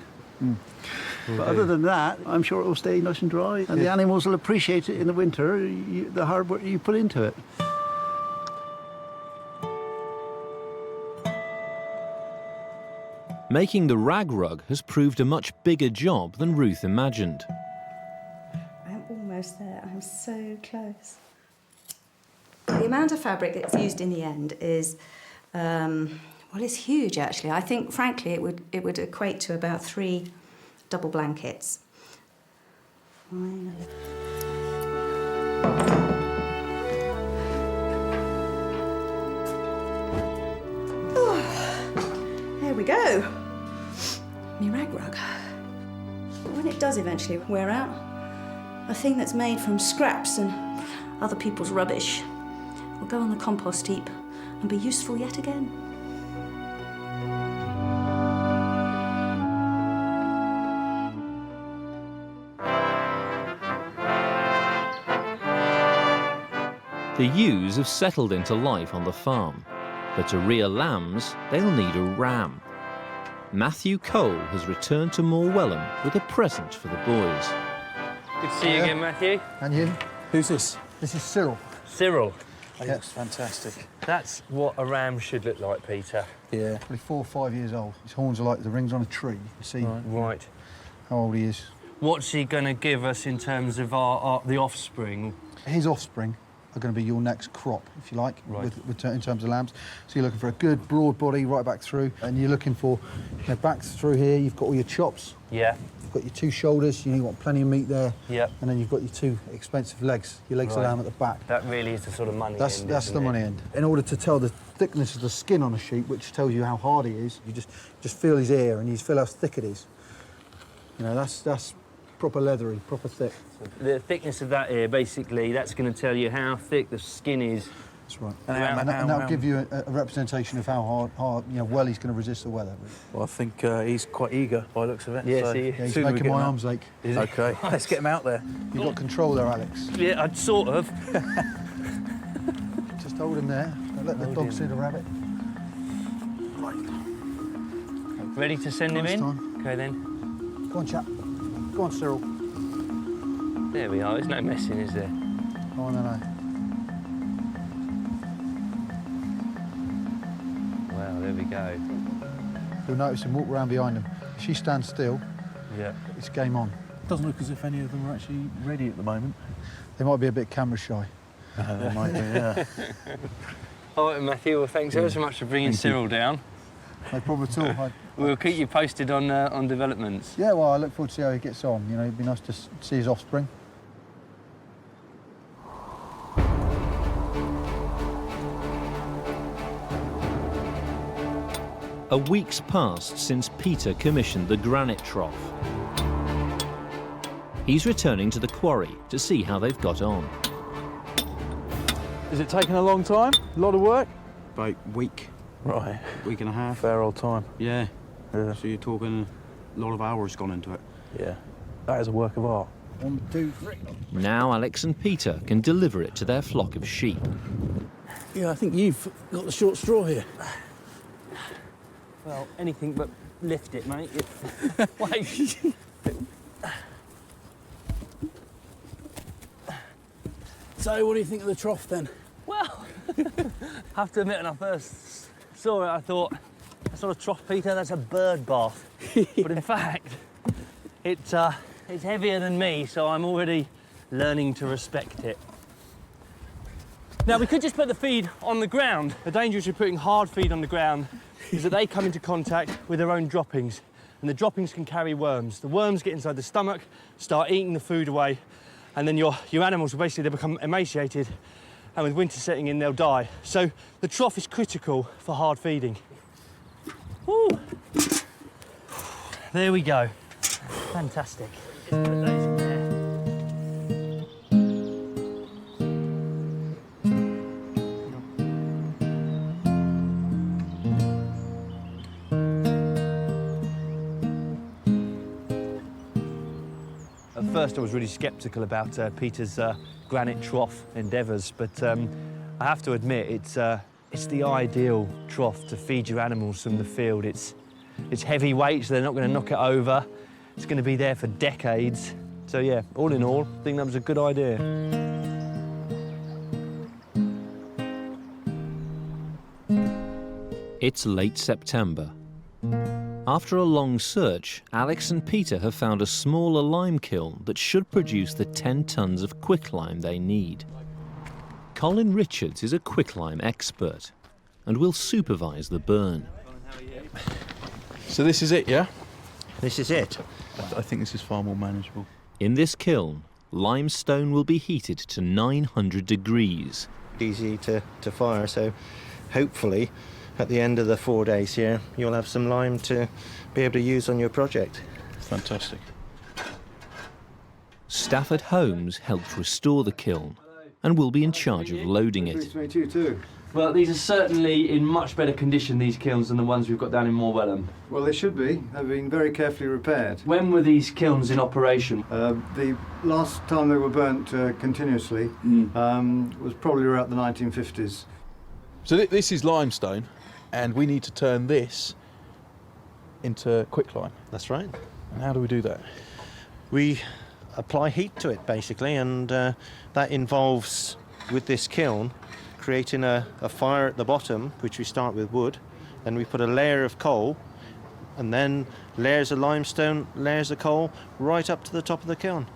But other than that, I'm sure it will stay nice and dry, and the animals will appreciate it in the winter, the hard work you put into it. Making the rag rug has proved a much bigger job than Ruth imagined. I'm almost there. I'm so close. The amount of fabric that's used in the end is, well, it's huge, actually. I think, frankly, it would equate to about 3 double blankets. There we go. My rag rug. When it does eventually wear out, a thing that's made from scraps and other people's rubbish will go on the compost heap and be useful yet again. The ewes have settled into life on the farm, but to rear lambs, they'll need a ram. Matthew Cole has returned to Morwellum with a present for the boys. Good to see you again, Matthew. And you? Who's this? This is Cyril. Cyril. Oh, he looks fantastic. That's what a ram should look like, Peter. Yeah. Probably 4 or 5 years old. His horns are like the rings on a tree. You see right how old he is. What's he going to give us in terms of the offspring? His offspring are going to be your next crop, if you like, Right. in terms of lambs. So you're looking for a good broad body right back through, and you're looking for, back through here, you've got all your chops. Yeah. You've got your 2 shoulders, you want plenty of meat there. Yep. And then you've got your 2 expensive legs, your legs of Right. lamb at the back. That really is the sort of money That's end, the isn't money it? end. In order to tell the thickness of the skin on a sheep, which tells you how hard he is, you just feel his ear and you feel how thick it is. That's proper leathery, proper thick. The thickness of that ear, basically, that's going to tell you how thick the skin is. That's right. And that'll give you a representation of how hard, well he's going to resist the weather. Well, I think he's quite eager by the looks of it. Yes, so he is. Yeah, he's soon we making get my him out. arms ache. OK, let's get him out there. You've got control there, Alex. Yeah, I'd sort of. Just hold him there. Don't let the dog see the rabbit. Ready to send him Nice in? time. OK, then. Go on, chap. Go on, Cyril. There we are. There's no messing, is there? Oh, no. Well, there we go. You'll notice him walk round behind him. If she stands still, Yeah. it's game on. Doesn't look as if any of them are actually ready at the moment. They might be a bit camera shy. They might be, yeah. All right, Matthew. Well, thanks ever so much for bringing Cyril down. No problem at all. We'll keep you posted on developments. Yeah, well, I look forward to see how he gets on. It'd be nice to see his offspring. A week's passed since Peter commissioned the granite trough. He's returning to the quarry to see how they've got on. Is it taking a long time? A lot of work? About week. Right. Week and a half. Fair old time. Yeah. Yeah. So you're talking a lot of hours gone into it. Yeah. That is a work of art. 1, 2, 3. Now Alex and Peter can deliver it to their flock of sheep. Yeah, I think you've got the short straw here. Well, anything but lift it, mate. Wait. So, what do you think of the trough then? Well, I have to admit, when I first saw it, I thought, that's not a trough, Peter, that's a bird bath. But in fact, it's heavier than me, so I'm already learning to respect it. Now, we could just put the feed on the ground. The danger of putting hard feed on the ground is that they come into contact with their own droppings, and the droppings can carry worms. The worms get inside the stomach, start eating the food away, and then your animals will basically become emaciated, and with winter setting in, they'll die. So the trough is critical for hard feeding. Woo. There we go. Fantastic. Just put those in there. At first I was really sceptical about Peter's granite trough endeavours, but I have to admit it's the ideal trough to feed your animals from the field. It's heavy weight, so they're not going to knock it over. It's going to be there for decades. So yeah, all in all, I think that was a good idea. It's late September. After a long search, Alex and Peter have found a smaller lime kiln that should produce the 10 tons of quicklime they need. Colin Richards is a quicklime expert and will supervise the burn. So this is it, yeah? This is it. I think this is far more manageable. In this kiln, limestone will be heated to 900 degrees. Easy to fire, so hopefully at the end of the 4 days here, you'll have some lime to be able to use on your project. Fantastic. Stafford Holmes helped restore the kiln and will be in charge of loading it. Well, these are certainly in much better condition, these kilns, than the ones we've got down in Morwellham. Well, they should be. They've been very carefully repaired. When were these kilns in operation? The last time they were burnt continuously was probably around the 1950s. So this is limestone, and we need to turn this into quicklime. That's right. And how do we do that? We apply heat to it, basically, and that involves, with this kiln, creating a fire at the bottom, which we start with wood, then we put a layer of coal, and then layers of limestone, layers of coal, right up to the top of the kiln.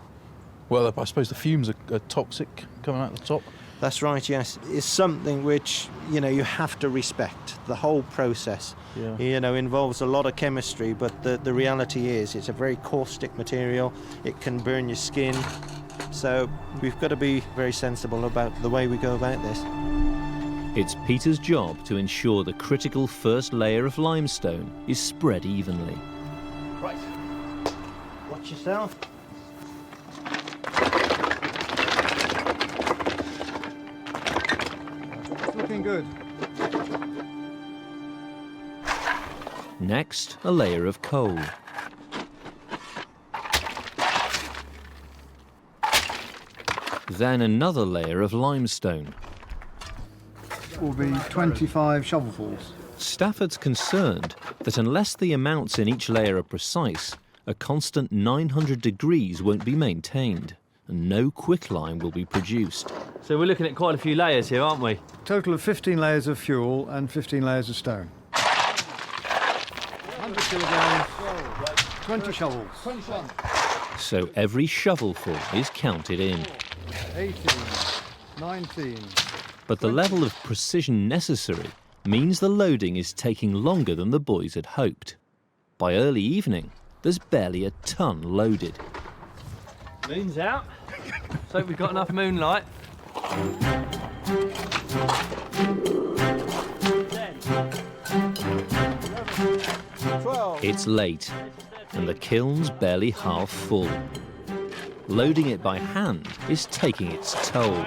Well, I suppose the fumes are toxic coming out the top. That's right, yes. It's something which, you know, you have to respect. The whole process, you know, involves a lot of chemistry, but the reality is it's a very caustic material. It can burn your skin. So we've got to be very sensible about the way we go about this. It's Peter's job to ensure the critical first layer of limestone is spread evenly. Right. Watch yourself. It's looking good. Next, a layer of coal. Then another layer of limestone. Will be 25 shovelfuls. Stafford's concerned that unless the amounts in each layer are precise, a constant 900 degrees won't be maintained, and no quicklime will be produced. So we're looking at quite a few layers here, aren't we? Total of 15 layers of fuel and 15 layers of stone. 100 kilograms, 20 shovels. So every shovelful is counted in. 18, 19. But the level of precision necessary means the loading is taking longer than the boys had hoped. By early evening, there's barely a ton loaded. Moon's out. So we've got enough moonlight. It's late, and the kiln's barely half full. Loading it by hand is taking its toll.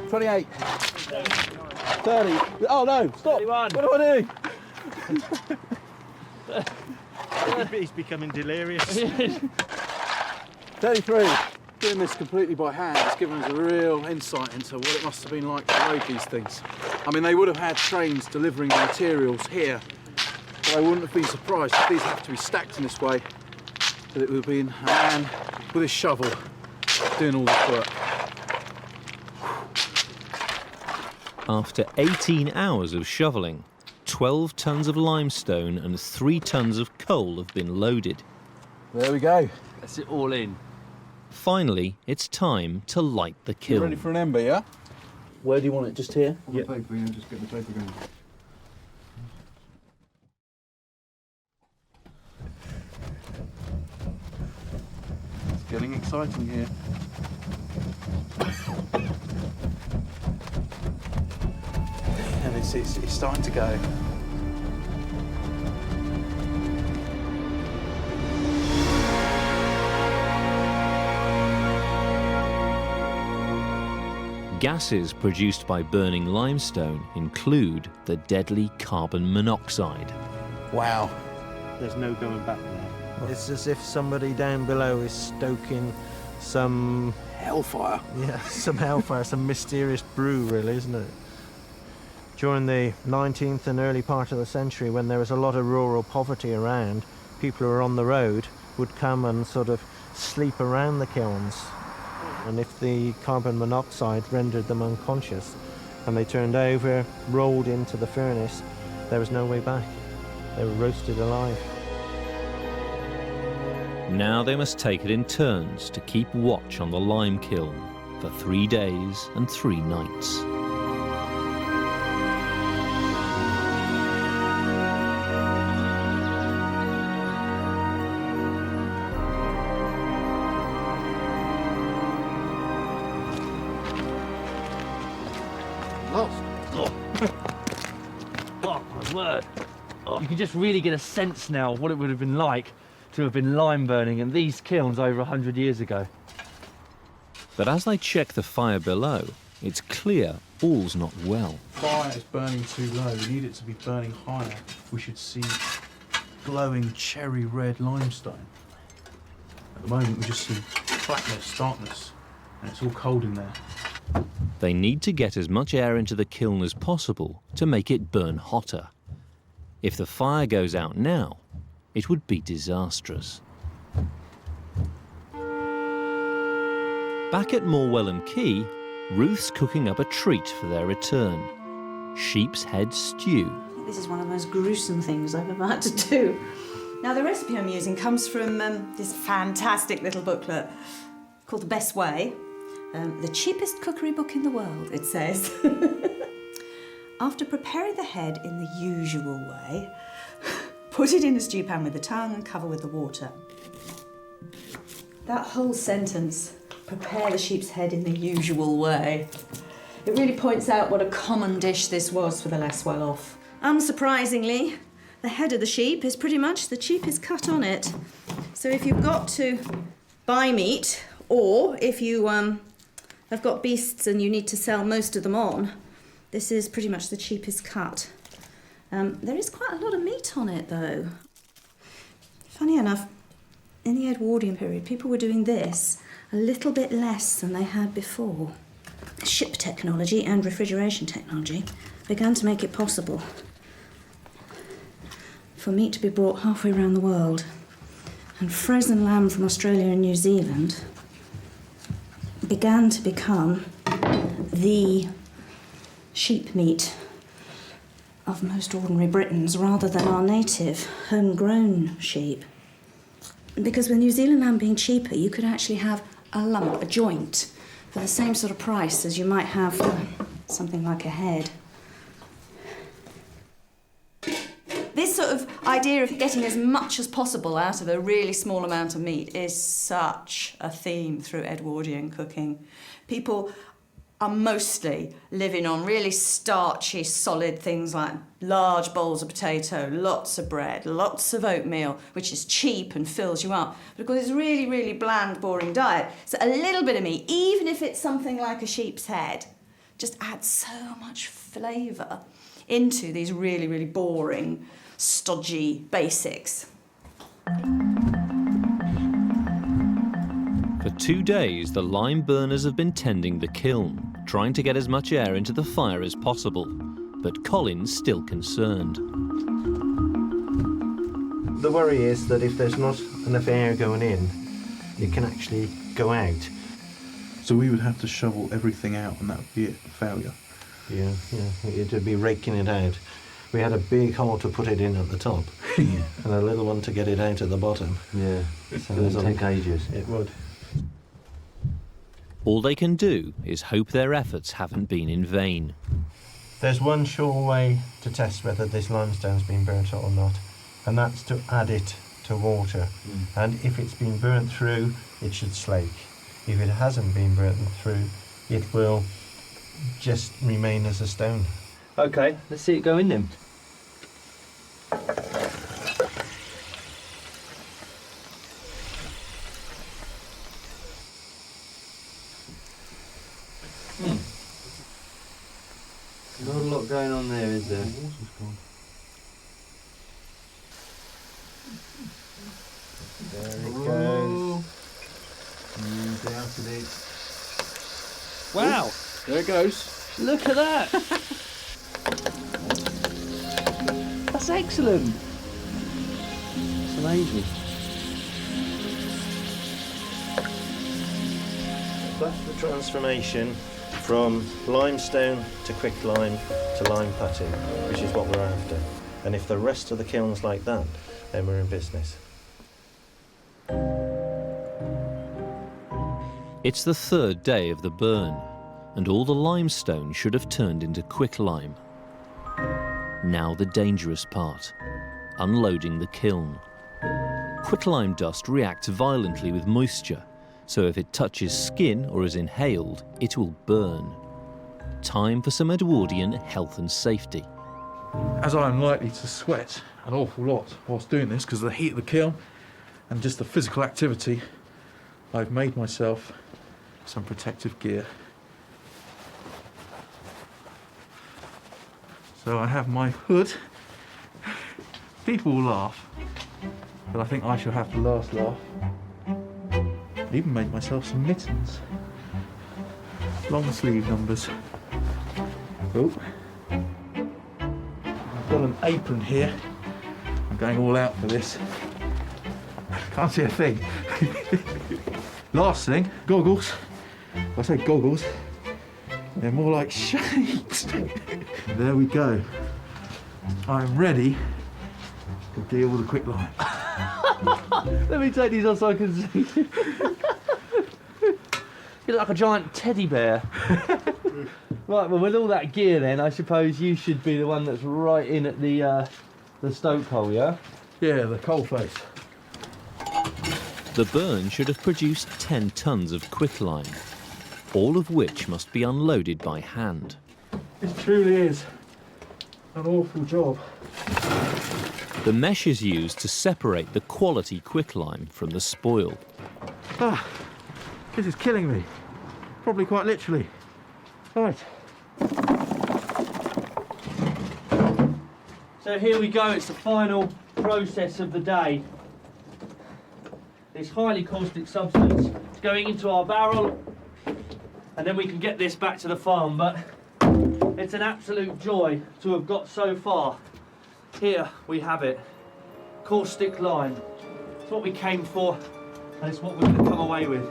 28. 30. Oh no, stop! 31. What do I do? He's becoming delirious. 33. Doing this completely by hand has given us a real insight into what it must have been like to load these things. I mean, they would have had trains delivering the materials here, but I wouldn't have been surprised if these have to be stacked in this way, that it would have been a man with a shovel doing all this work. After 18 hours of shoveling, 12 tons of limestone and 3 tons of coal have been loaded. There we go. That's it all in. Finally, it's time to light the kiln. You ready for an ember, yeah? Where do you want it? Just here? Yeah. The paper, yeah, just get the paper going. It's getting exciting here. And it's starting to go. Gases produced by burning limestone include the deadly carbon monoxide. Wow. There's no going back now. It's as if somebody down below is stoking some... hellfire. Yeah, some hellfire, some mysterious brew, really, isn't it? During the 19th and early part of the century, when there was a lot of rural poverty around, people who were on the road would come and sort of sleep around the kilns. And if the carbon monoxide rendered them unconscious and they turned over, rolled into the furnace, there was no way back. They were roasted alive. Now they must take it in turns to keep watch on the lime kiln for 3 days and 3 nights. Oh, my word. Oh. You can just really get a sense now of what it would have been like to have been lime burning in these kilns over 100 years ago. But as they check the fire below, it's clear all's not well. Fire is burning too low. We need it to be burning higher. We should see glowing cherry red limestone. At the moment, we just see flatness, darkness, and it's all cold in there. They need to get as much air into the kiln as possible to make it burn hotter. If the fire goes out now, it would be disastrous. Back at Morwellham Quay, Ruth's cooking up a treat for their return. Sheep's head stew. This is one of the most gruesome things I've ever had to do. Now, the recipe I'm using comes from this fantastic little booklet called The Best Way. The cheapest cookery book in the world, it says. After preparing the head in the usual way, put it in a stew pan with the tongue and cover with the water. That whole sentence, prepare the sheep's head in the usual way, it really points out what a common dish this was for the less well-off. Unsurprisingly, the head of the sheep is pretty much the cheapest cut on it. So if you've got to buy meat, or if you have got beasts and you need to sell most of them on, this is pretty much the cheapest cut. There is quite a lot of meat on it, though. Funny enough, in the Edwardian period, people were doing this a little bit less than they had before. Ship technology and refrigeration technology began to make it possible for meat to be brought halfway around the world. And frozen lamb from Australia and New Zealand began to become the sheep meat of most ordinary Britons rather than our native homegrown sheep. Because with New Zealand lamb being cheaper, you could actually have a lump, a joint, for the same sort of price as you might have for something like a head. This sort of idea of getting as much as possible out of a really small amount of meat is such a theme through Edwardian cooking. People are mostly living on really starchy, solid things like large bowls of potato, lots of bread, lots of oatmeal, which is cheap and fills you up. But of course, it's a really, really bland, boring diet. So a little bit of meat, even if it's something like a sheep's head, just adds so much flavour into these really, really boring, stodgy basics. For 2 days, the lime burners have been tending the kiln, trying to get as much air into the fire as possible. But Colin's still concerned. The worry is that if there's not enough air going in, it can actually go out. So we would have to shovel everything out and that would be it, failure. Yeah, it would be raking it out. We had a big hole to put it in at the top and a little one to get it out at the bottom. Yeah, so it would take ages. It would. All they can do is hope their efforts haven't been in vain. There's one sure way to test whether this limestone's been burnt or not, and that's to add it to water. And if it's been burnt through, it should slake. If it hasn't been burnt through, it will just remain as a stone. Okay, let's see it go in then. Not a lot going on there, is there? There it goes. Down to the... Wow! There it goes. Look at that! That's excellent. That's amazing. That's the transformation from limestone to quicklime to lime putty, which is what we're after. And if the rest of the kiln's like that, then we're in business. It's the 3rd day of the burn, and all the limestone should have turned into quicklime. Now the dangerous part, unloading the kiln. Quicklime dust reacts violently with moisture, so if it touches skin or is inhaled, it will burn. Time for some Edwardian health and safety. As I'm likely to sweat an awful lot whilst doing this because of the heat of the kiln and just the physical activity, I've made myself some protective gear. So I have my hood. People will laugh, but I think I shall have the last laugh. I even made myself some mittens. Long sleeve numbers. Oh. I've got an apron here. I'm going all out for this. Can't see a thing. Last thing, goggles. I say goggles, they're more like shades. There we go. I'm ready to deal with a quick line. Let me take these off so I can see. You look like a giant teddy bear. Right, well, with all that gear then, I suppose you should be the one that's right in at the stoke hole, yeah? Yeah, the coal face. The burn should have produced 10 tons of quicklime, all of which must be unloaded by hand. This truly is an awful job. The mesh is used to separate the quality quicklime from the spoil. Ah, this is killing me. Probably quite literally. Right. So here we go, it's the final process of the day. This highly caustic substance is going into our barrel, and then we can get this back to the farm, but it's an absolute joy to have got so far. Here we have it, caustic lime. It's what we came for, and it's what we're going to come away with.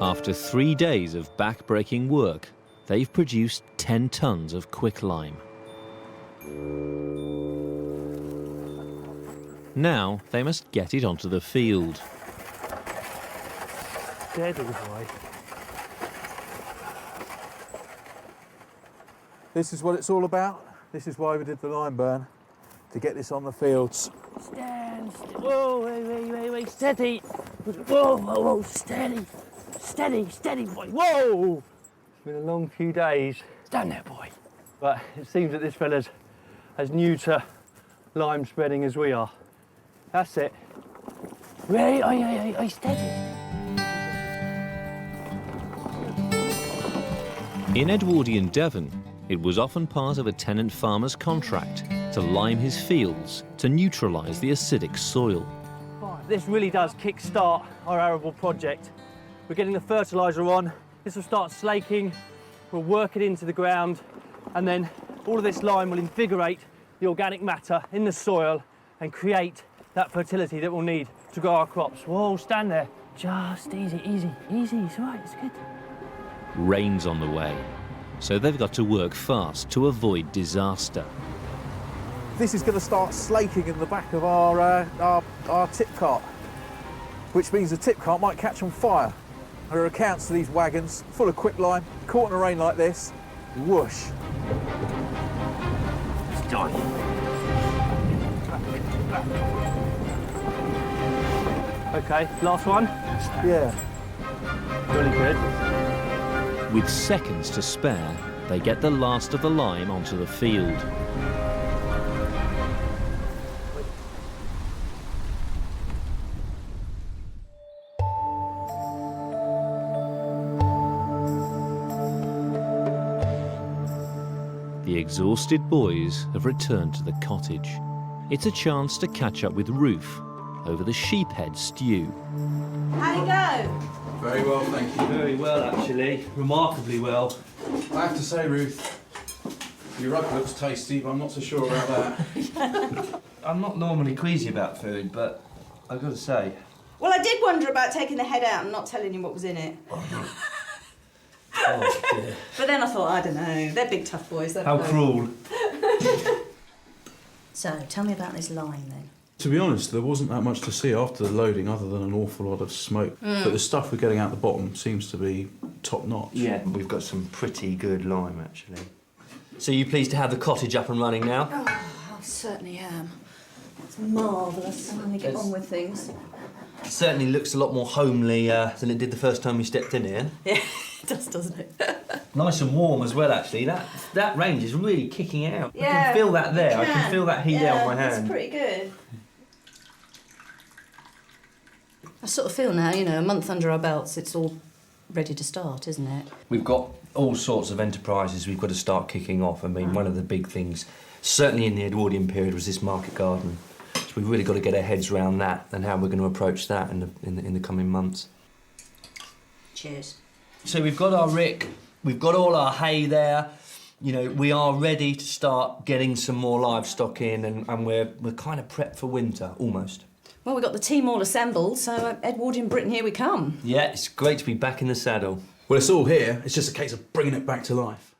After 3 days of back-breaking work, they've produced 10 tons of quicklime. Now they must get it onto the field. Steady, boy. This is what it's all about. This is why we did the lime burn, to get this on the fields. Stand, whoa, wait, steady. Whoa, whoa, whoa, steady. Steady, steady, boy, whoa! It's been a long few days. Stand there, boy. But it seems that this fella's as new to lime spreading as we are. That's it. Ready? Aye, steady. In Edwardian Devon, it was often part of a tenant farmer's contract to lime his fields to neutralise the acidic soil. This really does kick-start our arable project. We're getting the fertilizer on, this will start slaking, we'll work it into the ground, and then all of this lime will invigorate the organic matter in the soil and create that fertility that we'll need to grow our crops. Whoa, stand there. Just easy, it's all right, it's good. Rain's on the way, so they've got to work fast to avoid disaster. This is going to start slaking in the back of our tip cart, which means the tip cart might catch on fire. There are accounts of these wagons full of quicklime, caught in the rain like this, whoosh. It's done. Okay, last one? Yeah. Really good. With seconds to spare, they get the last of the lime onto the field. The exhausted boys have returned to the cottage. It's a chance to catch up with Ruth over the sheephead stew. How'd it go? Very well, thank you. Very well, actually. Remarkably well. I have to say, Ruth, your rug looks tasty, but I'm not so sure about that. I'm not normally queasy about food, but I've got to say... Well, I did wonder about taking the head out and not telling you what was in it. Oh, dear. But then I thought, I don't know, they're big tough boys. How cruel. So, tell me about this lime then. To be honest, there wasn't that much to see after the loading other than an awful lot of smoke. But the stuff we're getting out the bottom seems to be top notch. Yeah, we've got some pretty good lime, actually. So you pleased to have the cottage up and running now? Oh, I certainly am. It's marvellous when we get on with things. It certainly looks a lot more homely than it did the first time we stepped in here. Yeah, it does, doesn't it? Nice and warm as well, actually. That range is really kicking out. Yeah, I can feel that there. I can feel that heat there on my hand. It's pretty good. I sort of feel now, you know, a month under our belts, it's all ready to start, isn't it? We've got all sorts of enterprises we've got to start kicking off. I mean, one of the big things, certainly in the Edwardian period, was this market garden. So we've really got to get our heads around that and how we're going to approach that in the coming months. Cheers. So we've got our rick, we've got all our hay there. You know, we are ready to start getting some more livestock in, and we're kind of prepped for winter, almost. Well, we've got the team all assembled, so Edwardian Britain, here we come. Yeah, it's great to be back in the saddle. Well, it's all here. It's just a case of bringing it back to life.